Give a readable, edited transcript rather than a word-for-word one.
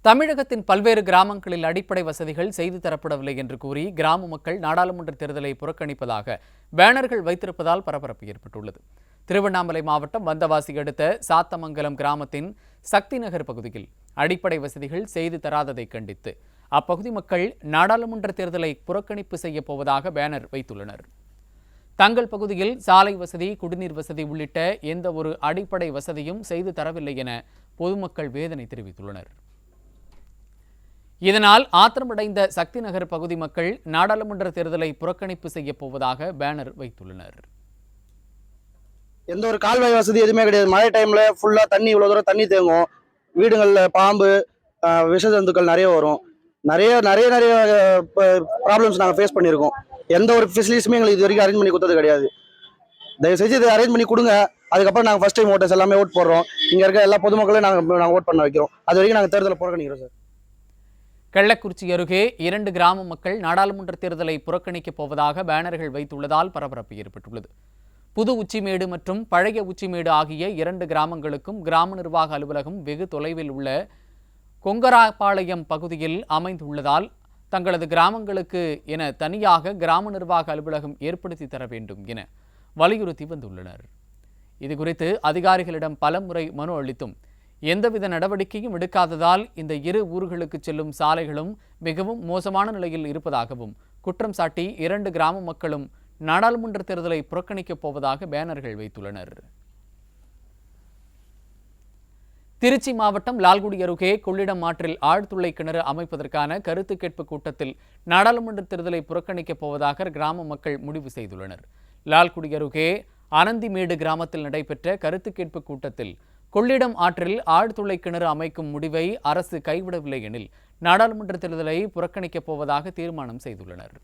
தமிழகத்தின் பல்வேறு கிராமங்களில் அடிப்படை வசதிகள் செய்து தரப்படவில்லை என்று கூறி கிராம மக்கள் நாடாளுமன்ற தேர்தலை புறக்கணிப்பதாக பேனர்கள் வைத்திருப்பதால் பரபரப்பு ஏற்பட்டுள்ளது. திருவண்ணாமலை மாவட்டம் வந்தவாசி அடுத்த சாத்தமங்கலம் கிராமத்தின் சக்தி நகர் பகுதியில் அடிப்படை வசதிகள் செய்து தராததை கண்டித்து அப்பகுதி மக்கள் நாடாளுமன்ற தேர்தலை புறக்கணிப்பு செய்யப் போவதாக பேனர் வைத்துள்ளனர். தங்கள் பகுதியில் சாலை வசதி, குடிநீர் வசதி உள்ளிட்ட எந்த ஒரு அடிப்படை வசதியும் செய்து தரவில்லை என பொதுமக்கள் வேதனை தெரிவித்துள்ளனர். இதனால் ஆத்திரமடைந்த சக்தி நகர் பகுதி மக்கள் நாடாளுமன்ற தேர்தலை புறக்கணிப்பு செய்யப் போவதாக பேனர் வைத்துள்ளனர். எந்த ஒரு கால்வாய் வசதி எதுவுமே கிடையாது. மழை டைம்ல ஃபுல்லா தண்ணி, இவ்வளவு தூரம் தண்ணி தேங்கும். வீடுகள்ல பாம்பு, விஷ ஜந்துக்கள் நிறைய வரும். நிறைய நிறைய நிறைய ப்ராப்ளம்ஸ் நாங்கள் ஃபேஸ் பண்ணியிருக்கோம். எந்த ஒரு ஃபெசிலிட்டிஸுமே எங்களுக்கு இது வரைக்கும் அரேஞ்ச் பண்ணி கொடுத்தது கிடையாது. தயவு செஞ்சு இதை அரேஞ்ச் பண்ணி கொடுங்க. அதுக்கப்புறம் நாங்கள் ஃபர்ஸ்ட் டைம் ஓட்டர்ஸ் எல்லாமே ஓட் போடுறோம். இங்கே இருக்க எல்லா பொதுமக்களையும் நாங்கள் ஓட் பண்ண வைக்கிறோம். அது வரைக்கும் நாங்கள் தேர்தலை புறக்கணிக்கிறோம் சார். கள்ளக்குறிச்சி அருகே 2 கிராம மக்கள் நாடாளுமன்ற தேர்தலை புறக்கணிக்கப் போவதாக பேனர்கள் வைத்துள்ளதால் பரபரப்பு ஏற்பட்டுள்ளது. புது உச்சிமேடு மற்றும் பழைய உச்சிமேடு ஆகிய 2 கிராமங்களுக்கும் கிராம நிர்வாக அலுவலகம் வெகு தொலைவில் உள்ள கொங்கராபாளையம் பகுதியில் அமைந்துள்ளதால் தங்களது கிராமங்களுக்கு என தனியாக கிராம நிர்வாக அலுவலகம் ஏற்படுத்தி தர வேண்டும் என வலியுறுத்தி வந்துள்ளனர். இதுகுறித்து அதிகாரிகளிடம் பலமுறை மனு அளித்தும் எந்தவித நடவடிக்கையும் எடுக்காததால் இந்த இரு ஊர்களுக்கு செல்லும் சாலைகளும் மிகவும் மோசமான நிலையில் இருப்பதாகவும் குற்றம் சாட்டி 2 கிராம மக்களும் நாடாளுமன்ற தேர்தலை புறக்கணிக்கப் போவதாக பேனர்கள் வைத்துள்ளனர். திருச்சி மாவட்டம் லால்குடி அருகே கொள்ளிடம் ஆற்றில் ஆழ்துளை கிணறு அமைப்பதற்கான கருத்து கேட்பு கூட்டத்தில் நாடாளுமன்ற தேர்தலை புறக்கணிக்கப் போவதாக கிராம மக்கள் முடிவு செய்துள்ளனர். லால்குடி அருகே அனந்திமேடு கிராமத்தில் நடைபெற்ற கருத்து கேட்பு கூட்டத்தில் கொள்ளிடம் ஆற்றில் ஆழ்துளை கிணறு அமைக்கும் முடிவை அரசு கைவிடவில்லை எனில் நாடாளுமன்ற தேர்தலை புறக்கணிக்கப் போவதாக தீர்மானம் செய்துள்ளனர்.